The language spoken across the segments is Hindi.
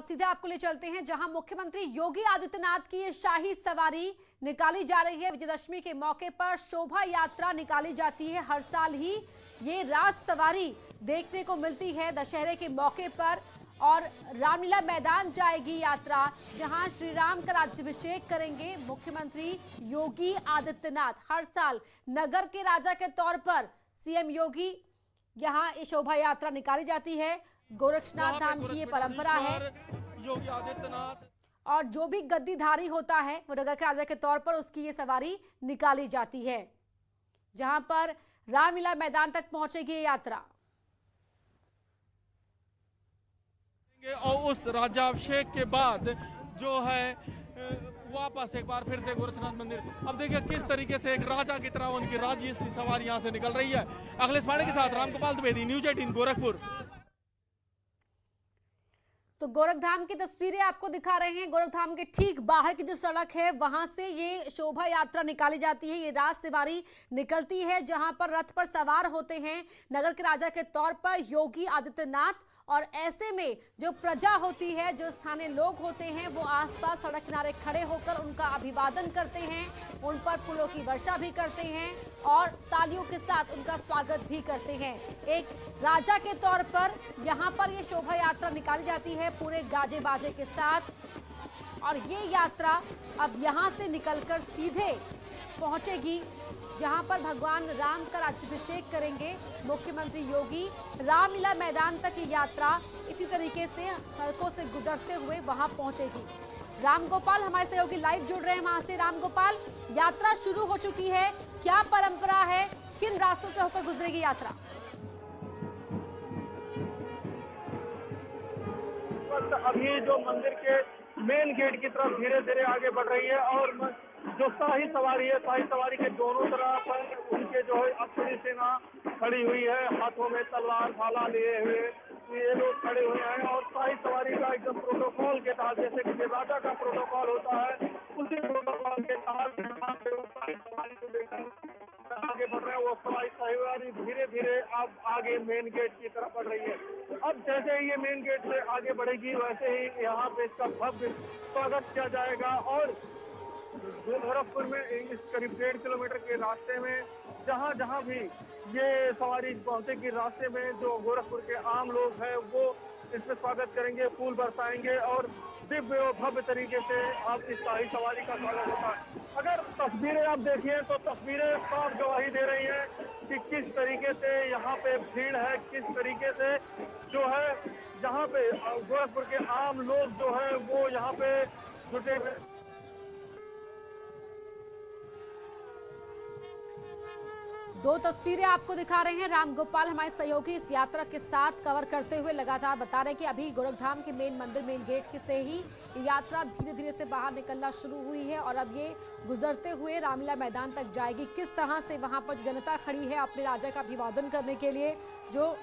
सीधे आपको ले चलते हैं जहां मुख्यमंत्री योगी आदित्यनाथ की ये शाही सवारी निकाली जा रही है। विजयदशमी के मौके पर शोभा यात्रा निकाली जाती है। हर साल ही ये राज सवारी देखने को मिलती है दशहरे के मौके पर और रामलीला मैदान जाएगी यात्रा, जहां श्री राम का राज्याभिषेक करेंगे मुख्यमंत्री योगी आदित्यनाथ। हर साल नगर के राजा के तौर पर सीएम योगी यहां ये शोभा यात्रा निकाली जाती है। गोरक्षनाथ धाम की ये परंपरा है। योगी आदित्यनाथ और जो भी गद्दीधारी होता है वो नगर के राजा के तौर पर उसकी ये सवारी निकाली जाती है, जहां पर रामलीला मैदान तक पहुंचेगी ये यात्रा। और उस राज्याभिषेक के बाद जो है वापस एक बार फिर से गोरक्षनाथ मंदिर। अब देखिए किस तरीके से एक राजा की तरह उनकी राज्य सवारी यहां से निकल रही है। अखिलेश पांडे के साथ रामगोपाल द्विवेदी, न्यूज 18 गोरखपुर। तो गोरखधाम की तस्वीरें आपको दिखा रहे हैं। गोरखधाम के ठीक बाहर की जो सड़क है वहां से ये शोभा यात्रा निकाली जाती है। ये राज सवारी निकलती है जहां पर रथ पर सवार होते हैं नगर के राजा के तौर पर योगी आदित्यनाथ। और ऐसे में जो प्रजा होती है, जो स्थानीय लोग होते हैं, वो आसपास सड़क किनारे खड़े होकर उनका अभिवादन करते हैं, उन पर फूलों की वर्षा भी करते हैं और तालियों के साथ उनका स्वागत भी करते हैं। एक राजा के तौर पर यहाँ पर ये शोभा यात्रा निकाली जाती है पूरे गाजे बाजे के साथ। और ये यात्रा अब यहाँ से निकलकर सीधे पहुंचेगी जहां पर भगवान राम का राज्याभिषेक करेंगे मुख्यमंत्री योगी। रामलीला मैदान तक ये यात्रा इसी तरीके से सड़कों से गुजरते हुए वहां पहुंचेगी। रामगोपाल हमारे सहयोगी लाइव जुड़ रहे हैं वहां से। रामगोपाल, यात्रा शुरू हो चुकी है, क्या परंपरा है, किन रास्तों से होकर गुजरेगी यात्रा? अभी जो मंदिर के मेन गेट की तरफ धीरे धीरे आगे बढ़ रही है और जो शाही सवारी है, शाही सवारी के दोनों तरफ उनके जो है अक्षरी सेना खड़ी हुई है, हाथों में तलवार भाला लिए हुए ये लोग खड़े हुए हैं। और शाही सवारी का एकदम प्रोटोकॉल के तहत, जैसे कि राजा का प्रोटोकॉल होता है, उसी प्रोटोकॉल के तहत आगे बढ़ रहे हैं। वो सवारी धीरे धीरे अब आगे मेन गेट की तरफ बढ़ रही है। अब जैसे ये मेन गेट से आगे बढ़ेगी वैसे ही यहाँ पे इसका भव्य स्वागत किया जाएगा। और गोरखपुर में इस करीब 1.5 किलोमीटर के रास्ते में जहाँ जहाँ भी ये सवारी पहुंचेगी, रास्ते में जो गोरखपुर के आम लोग हैं वो इसमें स्वागत करेंगे, फूल बरसाएंगे और दिव्य और भव्य तरीके से अब इस शाही सवारी का स्वागत होता है। अगर तस्वीरें आप देखिए तो तस्वीरें साफ गवाही दे रही हैं कि किस तरीके से यहाँ पे भीड़ है, किस तरीके से जो है यहाँ पे गोरखपुर के आम लोग जो है वो यहाँ पे जुटे हुए। दो तस्वीरें आपको दिखा रहे हैं। रामगोपाल हमारे सहयोगी इस यात्रा के साथ कवर करते हुए लगातार बता रहे हैं कि अभी गोरखधाम के मेन मंदिर मेन गेट से ही यात्रा धीरे धीरे से बाहर निकलना शुरू हुई है और अब ये गुजरते हुए रामलीला मैदान तक जाएगी। किस तरह से वहां पर जनता खड़ी है अपने राजा का अभिवादन करने के लिए, जो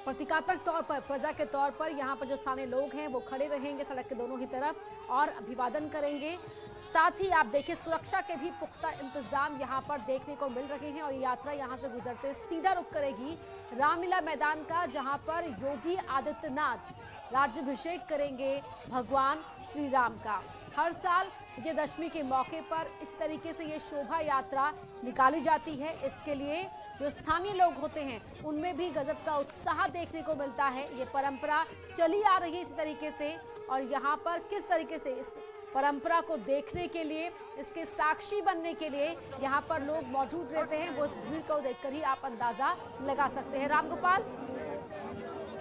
प्रतीकात्मक तौर पर प्रजा के तौर पर यहाँ पर जो स्थानीय लोग हैं वो खड़े रहेंगे सड़क के दोनों ही तरफ और अभिवादन करेंगे। साथ ही आप देखिए सुरक्षा के भी पुख्ता इंतजाम यहाँ पर देखने को मिल रहे हैं और यात्रा यहाँ से गुजरते सीधा रुख करेगी रामलीला मैदान का, जहाँ पर योगी आदित्यनाथ राज्याभिषेक करेंगे भगवान श्री राम का। हर साल विजयदशमी के मौके पर इस तरीके से ये शोभा यात्रा निकाली जाती है। इसके लिए जो स्थानीय लोग होते हैं उनमें भी गजब का उत्साह देखने को मिलता है। ये परंपरा चली आ रही है इसी तरीके से और यहाँ पर किस तरीके से इस परंपरा को देखने के लिए, इसके साक्षी बनने के लिए यहाँ पर लोग मौजूद रहते हैं, वो इस भीड़ को देखकर ही आप अंदाजा लगा सकते हैं। रामगोपाल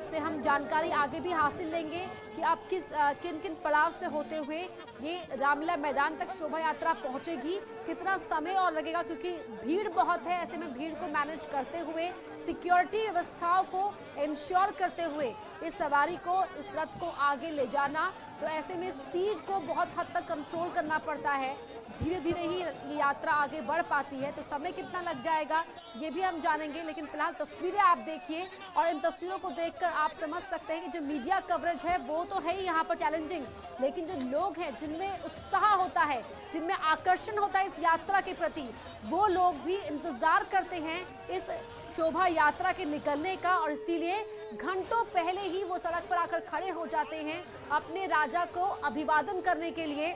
से हम जानकारी आगे भी हासिल लेंगे कि आप किन किन पड़ाव से होते हुए ये रामलीला मैदान तक शोभा यात्रा पहुंचेगी, कितना समय और लगेगा, क्योंकि भीड़ बहुत है। ऐसे में भीड़ को मैनेज करते हुए, सिक्योरिटी व्यवस्थाओं को इंश्योर करते हुए इस सवारी को, इस रथ को आगे ले जाना, तो ऐसे में स्पीड को बहुत हद तक कंट्रोल करना पड़ता है। धीरे धीरे ही ये यात्रा आगे बढ़ पाती है, तो समय कितना लग जाएगा ये भी हम जानेंगे। लेकिन फिलहाल तस्वीरें आप देखिए और इन तस्वीरों को देखकर आप समझ सकते हैं कि जो मीडिया कवरेज है वो तो है ही यहाँ पर चैलेंजिंग, लेकिन जो लोग हैं जिनमें उत्साह होता है, जिनमें आकर्षण होता है इस यात्रा के प्रति, वो लोग भी इंतजार करते हैं इस शोभा यात्रा के निकलने का, और इसीलिए घंटों पहले ही वो सड़क पर आकर खड़े हो जाते हैं अपने राजा को अभिवादन करने के लिए।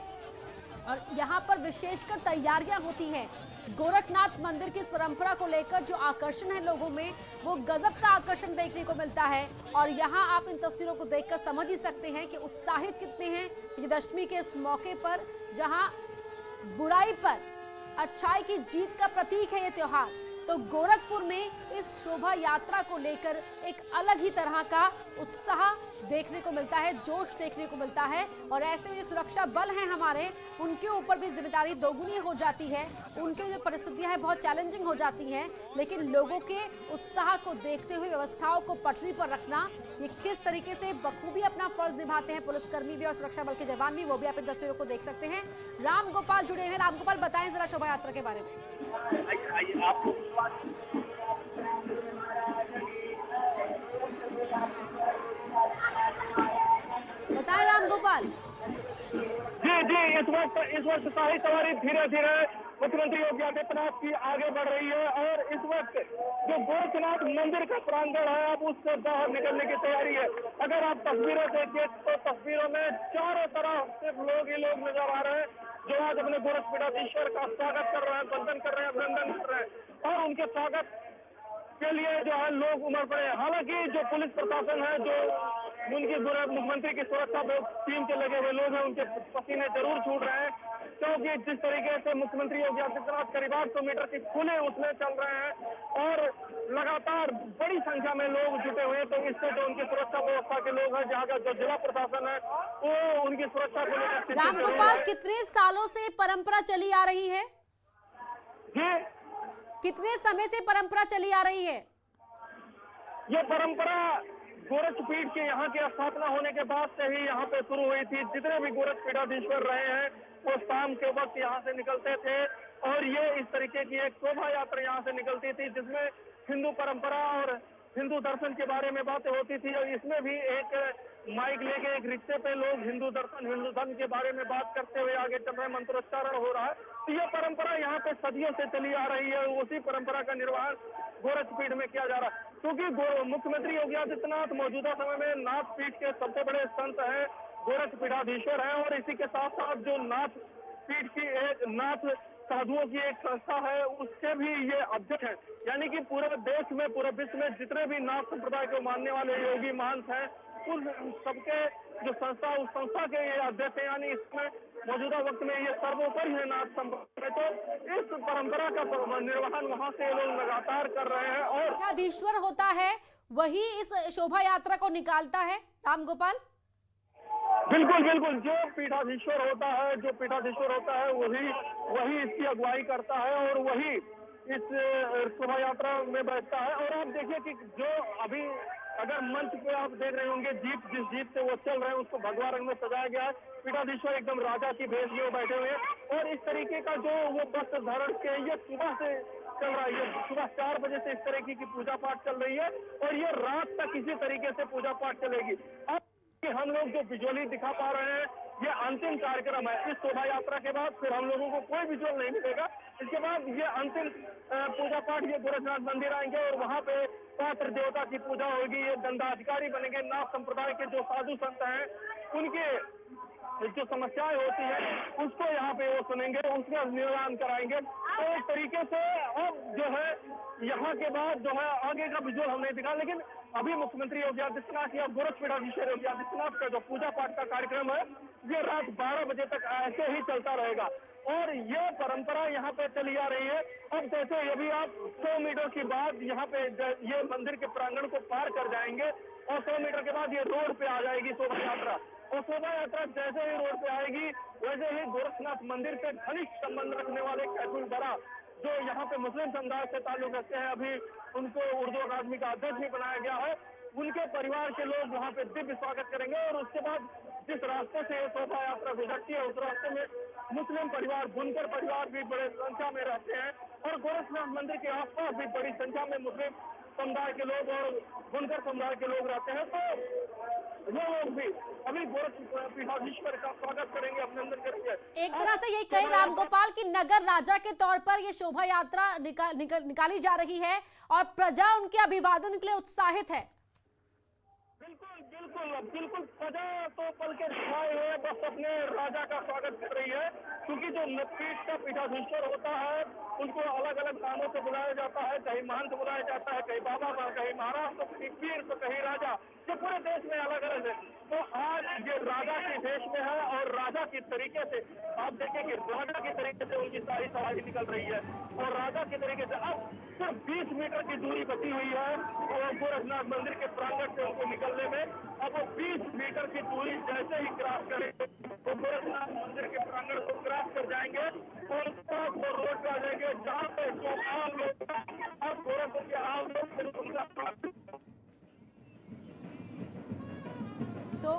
और यहाँ पर विशेषकर तैयारियां होती हैं। गोरखनाथ मंदिर की इस परंपरा को लेकर जो आकर्षण है लोगों में, वो गजब का आकर्षण देखने को मिलता है। और यहाँ आप इन तस्वीरों को देखकर समझ ही सकते हैं कि उत्साहित कितने हैं विजयदशमी के इस मौके पर, जहाँ बुराई पर अच्छाई की जीत का प्रतीक है ये त्योहार। तो गोरखपुर में इस शोभा यात्रा को लेकर एक अलग ही तरह का उत्साह देखने को मिलता है, जोश देखने को मिलता है। और ऐसे में जो सुरक्षा बल हैं हमारे, उनके ऊपर भी जिम्मेदारी दोगुनी हो जाती है। उनके जो परिस्थितियां हैं बहुत चैलेंजिंग हो जाती हैं, लेकिन लोगों के उत्साह को देखते हुए व्यवस्थाओं को पटरी पर रखना, ये किस तरीके से बखूबी अपना फर्ज निभाते हैं पुलिसकर्मी भी और सुरक्षा बल के जवान भी, वो भी आप इन तस्वीरों को देख सकते हैं। राम गोपाल जुड़े हैं। राम गोपाल, बताएं जरा शोभा यात्रा के बारे में। बताएं राम गोपाल। जी जी, इस वक्त शाही सवारी धीरे धीरे मुख्यमंत्री योगी आदित्यनाथ की आगे बढ़ रही है और इस वक्त जो गोरखनाथ मंदिर का प्रांगण है अब उससे बाहर निकलने की तैयारी है। अगर आप तस्वीरें देखिए तो तस्वीरों में चारों तरफ सिर्फ लोग ही लोग नजर आ रहे हैं जो आज अपने गोरखपीठाधीश्वर का स्वागत कर रहे हैं, वंदन कर रहे हैं, अभिनंदन कर रहे हैं और उनके स्वागत के लिए जो है लोग उमड़ पड़े। हालांकि जो पुलिस प्रशासन है, जो उनकी मुख्यमंत्री की सुरक्षा टीम के लगे हुए लोग हैं, उनके पसीने जरूर छूट रहे हैं, क्योंकि जिस तरीके से मुख्यमंत्री योगी आदित्यनाथ करीब 800 मीटर की खुले उसमें चल रहे हैं और लगातार बड़ी संख्या में लोग जुटे हुए हैं। तो इससे जो उनकी सुरक्षा व्यवस्था के लोग हैं, जहाँ का जो जिला प्रशासन है, वो उनकी सुरक्षा को लेकर। राम गोपाल, कितने सालों से परंपरा चली आ रही है? जी, कितने समय से परंपरा चली आ रही है? ये परंपरा गोरखपीठ के यहाँ की स्थापना होने के बाद से ही यहाँ पे शुरू हुई थी। जितने भी गोरखपीठाधीश्वर रहे हैं वो शाम के वक्त यहाँ से निकलते थे और ये इस तरीके की एक शोभा यात्रा यहाँ से निकलती थी, जिसमें हिंदू परंपरा और हिंदू दर्शन के बारे में बातें होती थी। और इसमें भी एक माइक लेके एक रिक्शे पे लोग हिंदू दर्शन, हिंदू धर्म के बारे में बात करते हुए आगे चल रहे, मंत्रोच्चारण हो रहा है। तो ये परंपरा यहाँ पे सदियों से चली आ रही है। उसी परंपरा का निर्वहन गोरखपीठ में किया जा रहा है, क्योंकि मुख्यमंत्री योगी आदित्यनाथ मौजूदा समय में नाथ पीठ के सबसे बड़े संत हैं, गोरखपीठाधीश्वर हैं और इसी के साथ साथ जो नाथ पीठ की एक नाथ साधुओं की एक संस्था है, उसके भी ये अध्यक्ष हैं। यानी कि पूरे देश में, पूरे विश्व में जितने भी नाथ संप्रदाय को मानने वाले योगी महंत हैं, उन सबके जो संस्था, उस संस्था के ये अध्यक्ष हैं। यानी इसमें मौजूदा वक्त में ये सर्वोपरि है नाथ संप्रदाय। तो इस परंपरा का निर्वहन वहाँ से लोग लगातार कर रहे हैं और पीठाधीश्वर होता है वही इस शोभा यात्रा को निकालता है। राम गोपाल, बिल्कुल बिल्कुल, जो पीठाधीश्वर होता है वही इसकी अगुवाई करता है और वही इस शोभा यात्रा में बैठता है। और आप देखिए कि जो अभी अगर मंच पे आप देख रहे होंगे, जिस जीप से वो चल रहे हैं उसको भगवा रंग में सजाया गया है। पीठाधीश्वर एकदम राजा की भेष में बैठे हुए हैं और इस तरीके का जो वो वस्त्र धारण के ये सुबह से चल रहा है। ये सुबह 4 बजे से इस तरीके की पूजा पाठ चल रही है और ये रात तक इसी तरीके से पूजा पाठ चलेगी। अब हम लोग जो विजुअली दिखा पा रहे हैं, ये अंतिम कार्यक्रम है। इस शोभा यात्रा के बाद फिर हम लोगों को कोई विजुअल नहीं मिलेगा। इसके बाद ये अंतिम पूजा पाठ, ये गोरखनाथ मंदिर आएंगे और वहाँ पे पात्र देवता की पूजा होगी। ये दंडाधिकारी बनेंगे, नाथ संप्रदाय के जो साधु संत हैं, उनके जो समस्याएं होती है उसको यहाँ पे वो सुनेंगे, उसका निदान कराएंगे। तो एक तरीके से अब जो है यहाँ के बाद जो है आगे का विजुअल हम नहीं दिखा, लेकिन अभी मुख्यमंत्री योगी आदित्यनाथ या गोरखपीठाधीश्वर योगी आदित्यनाथ का जो पूजा पाठ का कार्यक्रम है, ये रात 12 बजे तक ऐसे ही चलता रहेगा और ये परंपरा यहाँ पे चली आ रही है। अब जैसे यदि आप 100 मीटर के बाद यहाँ पे ये मंदिर के प्रांगण को पार कर जाएंगे और 100 मीटर के बाद ये रोड पे आ जाएगी शोभा यात्रा। और शोभा यात्रा जैसे ही रोड पे आएगी वैसे ही गोरखनाथ मंदिर से घनिष्ठ संबंध रखने वाले कैथुल बरा, जो यहाँ पे मुस्लिम समुदाय से ताल्लुक रखते हैं, अभी उनको उर्दू अकादमी का अध्यक्ष भी बनाया गया है, उनके परिवार के लोग वहाँ पे दिव्य स्वागत करेंगे। और उसके बाद जिस रास्ते से शोभा यात्रा गुजरती है उस रास्ते में मुस्लिम परिवार, बुनकर परिवार भी बड़े संख्या में रहते हैं और गोरखनाथ मंदिर के आसपास भी बड़ी संख्या में मुस्लिम समुदाय के लोग और बुनकर समुदाय के लोग रहते हैं, तो वो लोग भी अभी गोरखपीठाधीश्वर का स्वागत करेंगे, अभिनंदन करेंगे। एक तरह से यही कहे रामगोपाल की नगर राजा के तौर पर ये शोभा यात्रा निकाली जा रही है और प्रजा उनके अभिवादन के लिए उत्साहित है। बिल्कुल प्रजा तो पल के छाए हुए बस अपने राजा का स्वागत कर रही है, क्योंकि जो पीठ का पीठाधीश्वर होता है उनको अलग अलग नामों से बुलाया जाता है, कहीं महंत बुलाया जाता है, कहीं बाबा, कहीं महाराज, तो कहीं पीर, तो कहीं राजा, जो पूरे देश में अलग अलग है। तो आज ये राजा के देश में है और राजा की तरीके से आप देखें कि राजा की तरीके से उनकी सारी सवारी निकल रही है और राजा के तरीके से अब सिर्फ 20 मीटर की दूरी बची हुई है और गोरखनाथ मंदिर के प्रांगण से उनको निकलने में। अब वो 20 मीटर की दूरी जैसे ही क्रॉस करेंगे तो गोरखनाथ मंदिर के प्रांगण को क्रॉस कर जाएंगे और रोड पे आ जाएंगे, जहाँ पे जो आम लोग अब गोरखपुर के आम लोग तो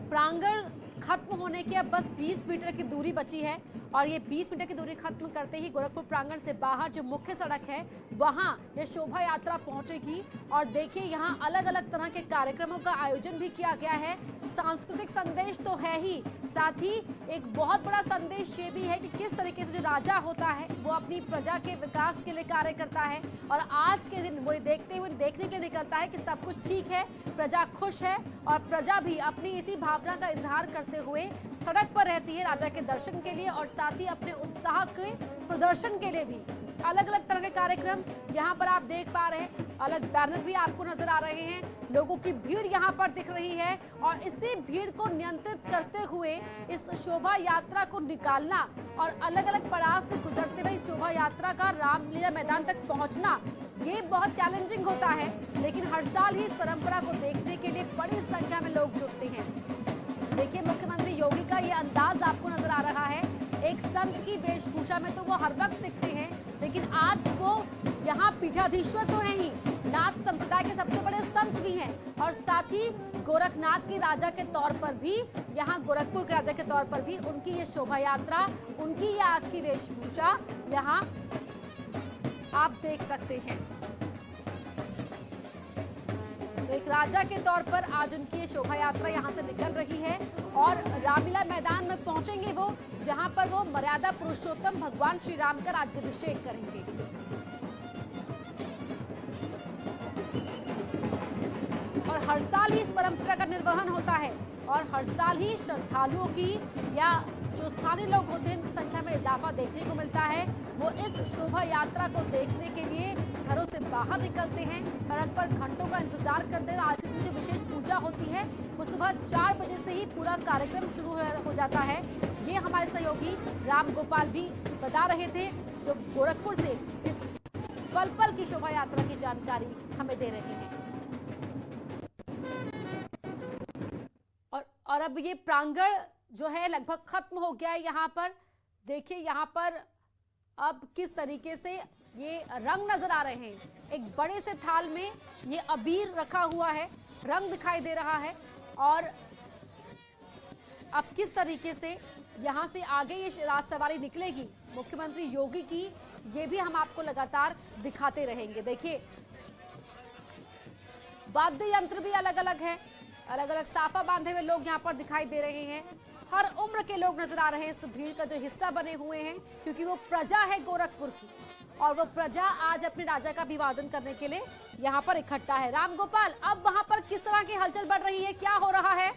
प्रांगण खत्म होने के अब बस 20 मीटर की दूरी बची है और ये 20 मीटर की दूरी खत्म करते ही गोरखपुर प्रांगण से बाहर जो मुख्य सड़क है वहां ये शोभा यात्रा पहुंचेगी। और देखिए यहां अलग अलग तरह के कार्यक्रमों का आयोजन भी किया गया है। सांस्कृतिक संदेश तो है ही, साथ ही एक बहुत बड़ा संदेश ये भी है कि किस तरीके से जो राजा होता है वो अपनी प्रजा के विकास के लिए कार्य करता है और आज के दिन वो देखने के लिए निकलता है कि सब कुछ ठीक है, प्रजा खुश है और प्रजा भी अपनी इसी भावना का इजहार करते हुए सड़क पर रहती है राजा के दर्शन के लिए और साथ ही अपने उत्साह के प्रदर्शन के लिए भी। अलग अलग तरह के कार्यक्रम यहाँ पर आप देख पा रहे हैं, अलग बैनर भी आपको नजर आ रहे हैं, लोगों की भीड़ यहाँ पर दिख रही है और इसी भीड़ को नियंत्रित करते हुए इस शोभा यात्रा को निकालना और अलग अलग पड़ाव से गुजरते हुए इस शोभा यात्रा का रामलीला मैदान तक पहुंचना ये बहुत चैलेंजिंग होता है, लेकिन हर साल ही इस परंपरा को देखने के लिए बड़ी संख्या में लोग जुटते हैं। देखिए मुख्यमंत्री योगी का ये अंदाज आपको नजर आ रहा है, एक संत की वेशभूषा में तो वो हर वक्त दिखते हैं, लेकिन आज वो यहाँ पीठाधीश्वर तो हैं ही, नाथ संप्रदाय के सबसे बड़े संत भी हैं और साथ ही गोरखनाथ के राजा के तौर पर भी, यहाँ गोरखपुर के राजा के तौर पर भी उनकी ये शोभा यात्रा, उनकी ये आज की वेशभूषा यहाँ आप देख सकते हैं। तो एक राजा के तौर पर आज उनकी ये शोभा यात्रा यहाँ से निकल रही है और रामलीला मैदान में पहुंचेंगे वो, जहां पर वो मर्यादा पुरुषोत्तम भगवान श्री राम का राज्याभिषेक करेंगे। और हर साल ही इस परंपरा का निर्वहन होता है और हर साल ही श्रद्धालुओं की या जो स्थानीय लोग होते हैं उनकी संख्या में इजाफा देखने को मिलता है। वो इस शोभा यात्रा को देखने के लिए घरों से बाहर निकलते हैं, सड़क पर घंटों का इंतजार करते हैं। आज की जो विशेष पूजा होती है वो सुबह 4 बजे से ही पूरा कार्यक्रम शुरू हो जाता है। ये हमारे सहयोगी राम गोपाल भी बता रहे थे, जो गोरखपुर से इस पल पल की शोभा यात्रा की जानकारी हमें दे रहे हैं। और अब ये प्रांगण जो है लगभग खत्म हो गया है। यहाँ पर देखिए, यहाँ पर अब किस तरीके से ये रंग नजर आ रहे हैं। एक बड़े से थाल में ये अबीर रखा हुआ है, रंग दिखाई दे रहा है और अब किस तरीके से यहाँ से आगे ये राज सवारी निकलेगी मुख्यमंत्री योगी की, ये भी हम आपको लगातार दिखाते रहेंगे। देखिए वाद्य यंत्र भी अलग अलग है, अलग अलग साफा बांधे हुए लोग यहाँ पर दिखाई दे रहे हैं। हर उम्र के लोग नजर आ रहे हैं इस भीड़ का जो हिस्सा बने हुए हैं, क्योंकि वो प्रजा है गोरखपुर की और वो प्रजा आज अपने राजा का अभिवादन करने के लिए यहाँ पर इकट्ठा है। राम गोपाल, अब वहाँ पर किस तरह की हलचल बढ़ रही है, क्या हो रहा है?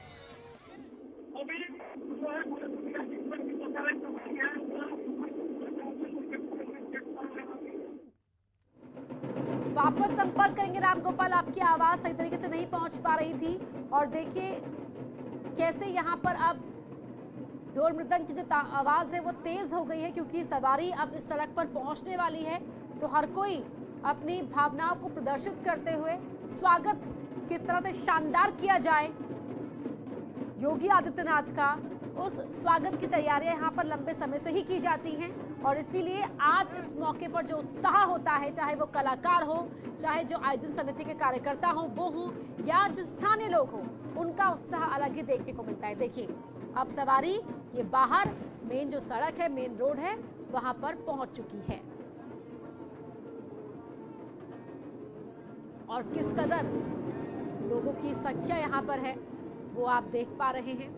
वापस संपर्क करेंगे राम गोपाल, आपकी आवाज सही तरीके से नहीं पहुंच पा रही थी। और देखिए कैसे यहाँ पर अब ढोल मृदंग की जो आवाज है वो तेज हो गई है, क्योंकि सवारी अब इस सड़क पर पहुंचने वाली है। तो हर कोई अपनी भावनाओं को प्रदर्शित करते हुए स्वागत किस तरह से शानदार किया जाए योगी आदित्यनाथ का, उस स्वागत की तैयारियां यहाँ पर लंबे समय से ही की जाती हैं। और इसीलिए आज इस मौके पर जो उत्साह होता है, चाहे वो कलाकार हो, चाहे जो आयोजन समिति के कार्यकर्ता हो वो हो, या जो स्थानीय लोग हो, उनका उत्साह अलग ही देखने को मिलता है। देखिए अब सवारी ये बाहर मेन जो सड़क है, मेन रोड है, वहां पर पहुंच चुकी है। और किस कदर लोगों की संख्या यहाँ पर है वो आप देख पा रहे हैं।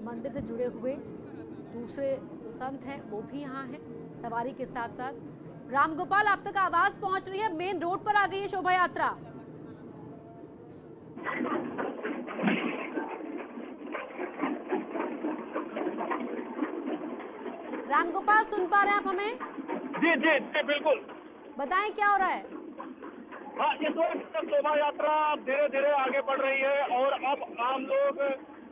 मंदिर से जुड़े हुए दूसरे जो संत हैं वो भी यहाँ हैं सवारी के साथ साथ। रामगोपाल, आप तक आवाज पहुंच रही है? मेन रोड पर आ गई है शोभा यात्रा। रामगोपाल, सुन पा रहे हैं आप हमें? जी जी जी बिल्कुल। बताएं क्या हो रहा है? हाँ, इस वक्त शोभा यात्रा धीरे धीरे आगे बढ़ रही है और अब आम लोग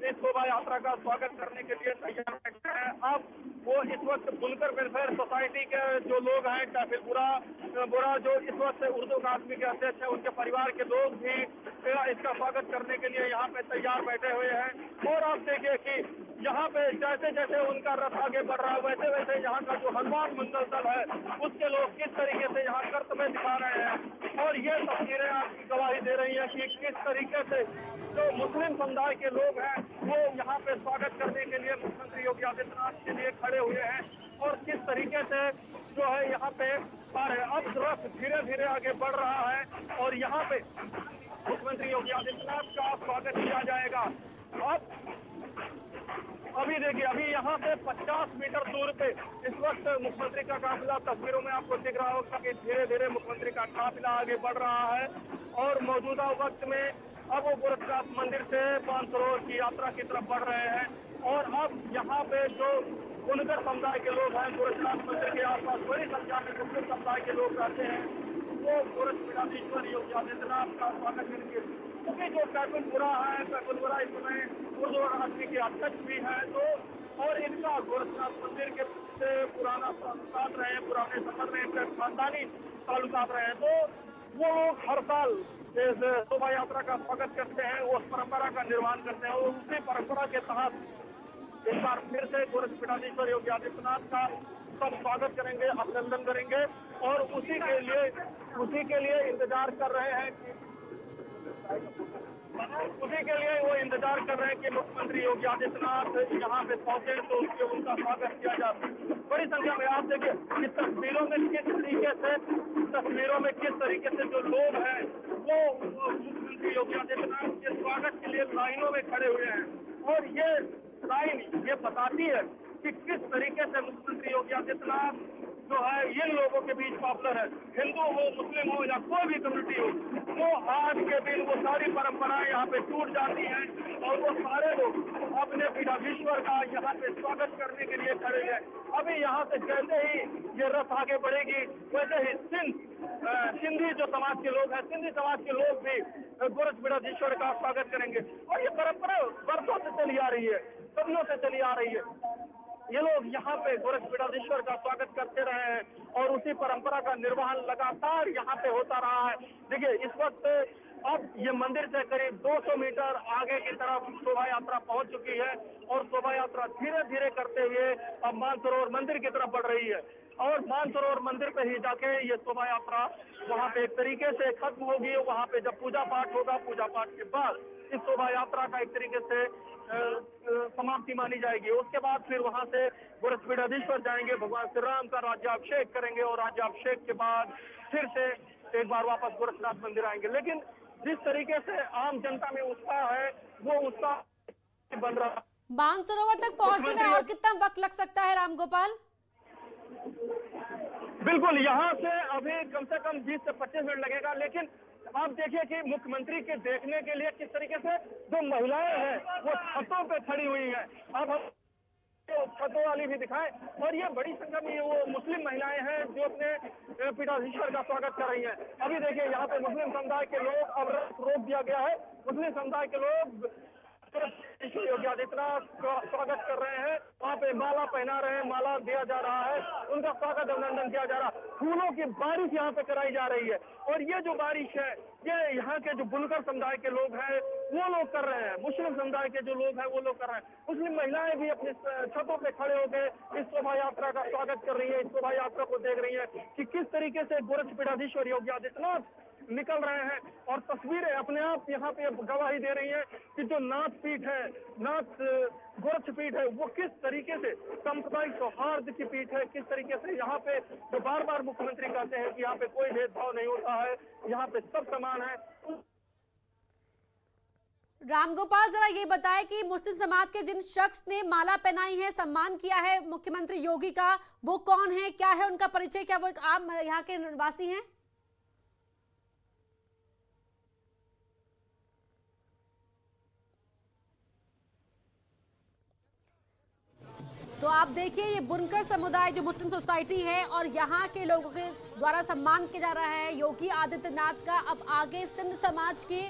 इस शोभा यात्रा का स्वागत करने के लिए तैयार बैठे हैं। अब वो इस वक्त बुनकर वेलफेयर सोसाइटी के जो लोग हैं, काफिल बुरा जो इस वक्त उर्दू अकादमी के अध्यक्ष हैं, उनके परिवार के लोग भी इसका स्वागत करने के लिए यहाँ पे तैयार बैठे हुए हैं। और आप देखिए कि यहाँ पे जैसे जैसे उनका रथ आगे बढ़ रहा है वैसे वैसे यहाँ का जो हनुमान मंगल दल है उसके लोग किस तरीके से यहाँ कर्तव्य दिखा रहे हैं। और ये तस्वीरें आपकी गवाही दे रही है कि किस तरीके से जो मुस्लिम समुदाय के लोग हैं वो यहाँ पे स्वागत करने के लिए मुख्यमंत्री योगी आदित्यनाथ के लिए खड़े हुए हैं। और किस तरीके से जो है यहाँ पे अब रथ धीरे धीरे आगे बढ़ रहा है और यहाँ पे मुख्यमंत्री योगी आदित्यनाथ का स्वागत किया जाएगा। अब अभी देखिए, अभी यहाँ से 50 मीटर दूर पे इस वक्त मुख्यमंत्री का काफिला, तस्वीरों में आपको दिख रहा होगा कि धीरे धीरे मुख्यमंत्री का काफिला आगे बढ़ रहा है। और मौजूदा वक्त में अब वो गोरखनाथ मंदिर से मानसरोवर की यात्रा की तरफ बढ़ रहे हैं। और अब यहाँ पे जो बुनकर समुदाय के लोग हैं, गोरखनाथ मंदिर के आसपास बड़ी संख्या में मुस्लिम समुदाय के लोग रहते हैं, वो गोरखनाथेश्वर योगी आदित्यनाथ का स्वागत करेंगे। क्योंकि जो कैकुलपुरा है, कैकुलपुरा इस समय उर्दू अकादमी के अध्यक्ष भी हैं, तो और इनका गोरखनाथ मंदिर के से पुराना ताल्लुकात रहे हैं, पुराने संबंध रहे, खानदानी ताल्लुकात रहे हैं, तो वो लोग हर साल इस शोभा यात्रा का स्वागत करते हैं, उस परंपरा का निर्वहन करते हैं। और उसी परंपरा के तहत इस बार फिर से गोरखनाथेश्वर योगी आदित्यनाथ का सब स्वागत करेंगे, अभिनंदन करेंगे और उसी के लिए इंतजार कर रहे हैं कि वो इंतजार कर रहे हैं कि मुख्यमंत्री योगी आदित्यनाथ यहाँ पे पहुंचे तो उनका स्वागत किया जाए। बड़ी संख्या में आप देखिए इस तस्वीरों में किस तरीके से जो लोग हैं वो मुख्यमंत्री योगी आदित्यनाथ के स्वागत के लिए लाइनों में खड़े हुए हैं। और ये लाइन ये बताती है कि किस तरीके से मुख्यमंत्री योगी आदित्यनाथ जो है इन लोगों के बीच पॉपुलर है। हिंदू हो, मुस्लिम हो या कोई भी कम्युनिटी हो, वो आज के दिन वो सारी परंपराएं यहाँ पे टूट जाती हैं और वो सारे लोग अपने पीठाधीश्वर का यहाँ पे स्वागत करने के लिए खड़े हैं। अभी यहाँ से जैसे ही ये रथ आगे बढ़ेगी वैसे ही सिंधी जो समाज के लोग हैं, सिंधी समाज के लोग भी गोरखपीठाधीश्वर का स्वागत करेंगे। और ये परंपरा वर्षों से चली आ रही है, सदियों से चली आ रही है। ये लोग यहाँ पे गोरखपीठाधीश्वर का स्वागत करते रहे हैं और उसी परंपरा का निर्वहन लगातार यहाँ पे होता रहा है। देखिए इस वक्त अब ये मंदिर से करीब 200 मीटर आगे की तरफ शोभा यात्रा पहुंच चुकी है और शोभा यात्रा धीरे धीरे करते हुए अब मानसरोवर मंदिर की तरफ बढ़ रही है। और मानसरोवर मंदिर पे ही जाके ये शोभा यात्रा वहाँ पे एक तरीके से खत्म होगी। वहाँ पे जब पूजा पाठ होगा, पूजा पाठ के बाद इस शोभा यात्रा का एक तरीके से समाप्ति मानी जाएगी। उसके बाद फिर वहां से गोरखपीठाधीश्वर जाएंगे, भगवान श्री राम का राज्याभिषेक करेंगे और राज्याभिषेक के बाद फिर से एक बार वापस गोरखनाथ मंदिर आएंगे। लेकिन जिस तरीके से आम जनता में उत्साह है वो उत्साह बन रहा। मानसरोवर तक पहुंचने में और कितना वक्त लग सकता है रामगोपाल? बिल्कुल, यहाँ से अभी कम से कम 20 से 25 मिनट लगेगा। लेकिन आप देखिए कि मुख्यमंत्री के देखने के लिए किस तरीके से जो महिलाएं हैं वो छतों पे खड़ी हुई हैं। अब हम छतों वाली भी दिखाएं। और ये बड़ी संख्या में वो मुस्लिम महिलाएं हैं जो अपने पीठाधीश्वर का स्वागत कर रही हैं। अभी देखिए यहाँ पे मुस्लिम समुदाय के लोग अब रोक दिया गया है। मुस्लिम समुदाय के लोग योगी आदित्यनाथ का स्वागत कर रहे हैं, वहाँ पे माला पहना रहे हैं, माला दिया जा रहा है, उनका स्वागत अभिनंदन किया जा रहा है। फूलों की बारिश यहाँ पे कराई जा रही है। और ये जो बारिश है ये यहाँ के जो बुनकर समुदाय के लोग हैं वो लोग कर रहे हैं, मुस्लिम समुदाय के जो लोग हैं वो लोग कर रहे हैं। मुस्लिम महिलाएं भी अपनी छतों पे खड़े होकर इस शोभा यात्रा का स्वागत कर रही है, इस शोभा यात्रा को देख रही है कि किस तरीके से गोरखपीठाधीश्वर योगी आदित्यनाथ निकल रहे हैं। और तस्वीरें अपने आप यहाँ पे गवाही दे रही हैं कि जो नाथ पीठ है, नाथ गोरक्षपीठ है वो किस तरीके से सांप्रदायिक सौहार्द की पीठ है, किस तरीके से यहाँ पे जो बार बार मुख्यमंत्री कहते हैं कि यहाँ पे कोई भेदभाव नहीं होता है, यहाँ पे सब समान है। रामगोपाल, जरा ये बताएं कि मुस्लिम समाज के जिन शख्स ने माला पहनाई है, सम्मान किया है मुख्यमंत्री योगी का, वो कौन है, क्या है उनका परिचय, क्या वो एक आम यहाँ के निवासी हैं? तो आप देखिए, ये बुनकर समुदाय जो मुस्लिम सोसाइटी है और यहाँ के लोगों के द्वारा सम्मान किया जा रहा है योगी आदित्यनाथ का। अब आगे सिंध समाज के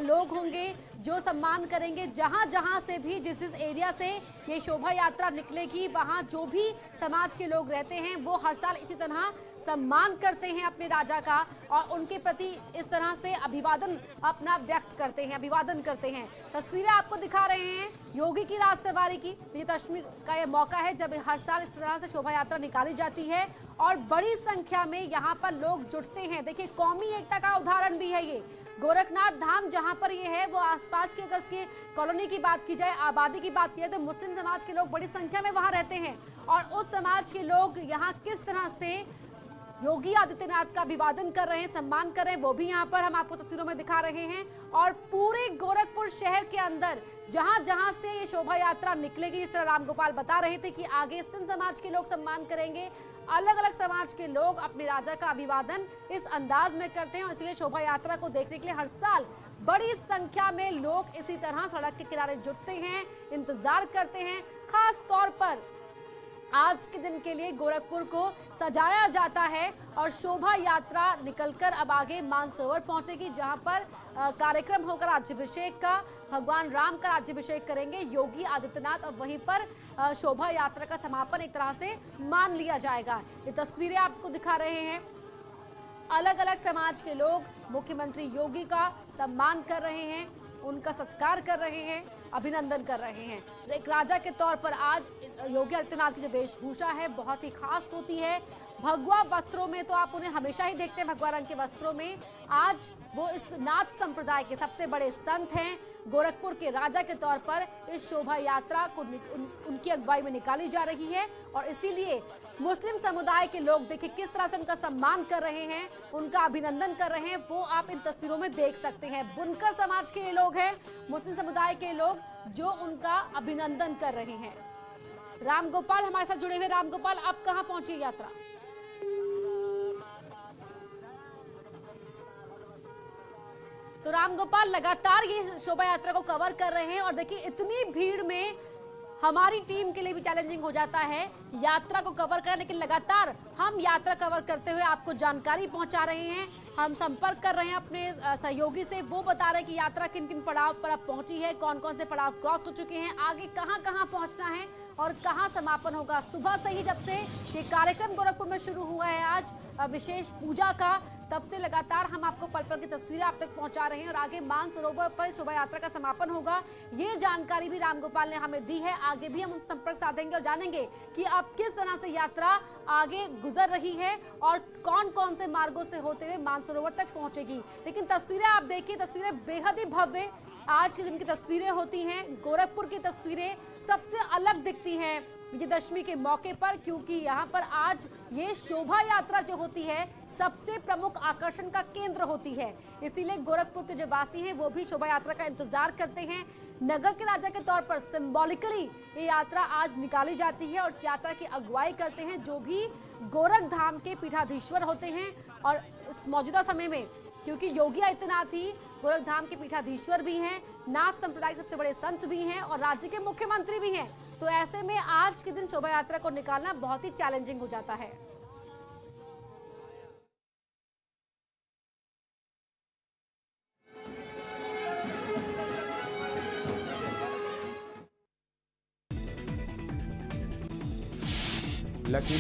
लोग होंगे जो सम्मान करेंगे। जहाँ जहाँ से भी जिस एरिया से ये शोभा यात्रा निकलेगी, वहाँ जो भी समाज के लोग रहते हैं वो हर साल इसी तरह सम्मान करते हैं अपने राजा का और उनके प्रति इस तरह से अभिवादन अपना व्यक्त करते हैं, अभिवादन करते हैं। तस्वीरें आपको दिखा रहे हैं योगी की राज सवारी की। ये तस्वीर का ये मौका है जब हर साल इस तरह से शोभा यात्रा निकाली जाती है और बड़ी संख्या में यहाँ पर लोग जुटते हैं। देखिए, कौमी एकता का उदाहरण भी है ये। गोरखनाथ धाम जहाँ पर ये है वो आसपास की, अगर उसकी कॉलोनी की बात की जाए, आबादी की बात की जाए, तो मुस्लिम समाज के लोग बड़ी संख्या में वहाँ रहते हैं और उस समाज के लोग यहाँ किस तरह से योगी आदित्यनाथ का अभिवादन कर रहे हैं, सम्मान कर रहे हैं, वो भी यहाँ पर हम आपको तस्वीरों में दिखा रहे हैं। और पूरे गोरखपुर शहर के अंदर जहाँ जहाँ से ये शोभा यात्रा निकलेगी, जिस तरह रामगोपाल बता रहे थे कि आगे सिंध समाज के लोग सम्मान करेंगे, अलग अलग समाज के लोग अपने राजा का अभिवादन इस अंदाज में करते हैं और इसलिए शोभा यात्रा को देखने के लिए हर साल बड़ी संख्या में लोग इसी तरह सड़क के किनारे जुटते हैं, इंतजार करते हैं। खास तौर पर आज के दिन के लिए गोरखपुर को सजाया जाता है और शोभा यात्रा निकलकर अब आगे मानसरोवर पहुंचेगी, जहां पर कार्यक्रम होगा राज्याभिषेक का। भगवान राम का राज्याभिषेक करेंगे योगी आदित्यनाथ और वहीं पर शोभा यात्रा का समापन एक तरह से मान लिया जाएगा। ये तस्वीरें आपको दिखा रहे हैं, अलग अलग समाज के लोग मुख्यमंत्री योगी का सम्मान कर रहे हैं, उनका सत्कार कर रहे हैं, अभिनंदन कर रहे हैं। एक राजा के तौर पर आज योगी आदित्यनाथ की जो वेशभूषा है बहुत ही खास होती है। भगवा वस्त्रों में तो आप उन्हें हमेशा ही देखते हैं, भगवा रंग के वस्त्रों में। आज वो इस नाथ संप्रदाय के सबसे बड़े संत हैं। गोरखपुर के राजा के तौर पर इस शोभा यात्रा को उनकी अगुवाई में निकाली जा रही है और इसीलिए मुस्लिम समुदाय के लोग देखिए किस तरह से उनका सम्मान कर रहे हैं, उनका अभिनंदन कर रहे हैं, वो आप इन तस्वीरों में देख सकते हैं। बुनकर समाज के लोग हैं, मुस्लिम समुदाय के लोग जो उनका अभिनंदन कर रहे हैं। रामगोपाल हमारे साथ जुड़े हुए। रामगोपाल, अब कहां पहुंची यात्रा? तो रामगोपाल लगातार ये शोभा यात्रा को कवर कर रहे हैं और देखिए इतनी भीड़ में हमारी टीम के लिए भी चैलेंजिंग हो जाता है यात्रा को कवर करना, लेकिन लगातार हम यात्रा कवर करते हुए आपको जानकारी पहुंचा रहे हैं। हम संपर्क कर रहे हैं अपने सहयोगी से, वो बता रहे हैं कि यात्रा किन किन पड़ाव पर अब पहुंची है, कौन कौन से पड़ाव क्रॉस हो चुके हैं, आगे कहां कहां पहुंचना है और कहां समापन होगा। सुबह से ही जब से ये कार्यक्रम गोरखपुर में शुरू हुआ है आज विशेष पूजा का, तब से लगातार हम आपको पल पल की तस्वीरें आप तक पहुंचा रहे हैं और आगे मानसरोवर पर शोभा यात्रा का समापन होगा। ये जानकारी भी रामगोपाल ने हमें दी है। आगे भी हम उनसे संपर्क साधेंगे और जानेंगे कि अब किस तरह से यात्रा आगे गुजर रही है और कौन कौन से मार्गों से होते हुए मानसरोवर तक पहुंचेगी। लेकिन तस्वीरें आप देखिए, तस्वीरें बेहद ही भव्य आज के दिन की तस्वीरें होती हैं। गोरखपुर की तस्वीरें सबसे अलग दिखती हैं विजयदशमी के मौके पर, क्योंकि यहाँ पर आज ये शोभा यात्रा जो होती है सबसे प्रमुख आकर्षण का केंद्र होती है। इसीलिए गोरखपुर के जो वासी हैं वो भी शोभा यात्रा का इंतजार करते हैं। नगर के राजा के तौर पर सिंबॉलिकली ये यात्रा आज निकाली जाती है और इस यात्रा की अगुवाई करते हैं जो भी गोरख धाम के पीठाधीश्वर होते हैं। और इस मौजूदा समय में क्योंकि योगी आदित्यनाथ ही गोरखधाम के पीठाधीश्वर भी हैं, नाथ संप्रदाय के सबसे बड़े संत भी हैं और राज्य के मुख्यमंत्री भी हैं, तो ऐसे में आज के दिन शोभा यात्रा को निकालना बहुत ही चैलेंजिंग हो जाता है। लकी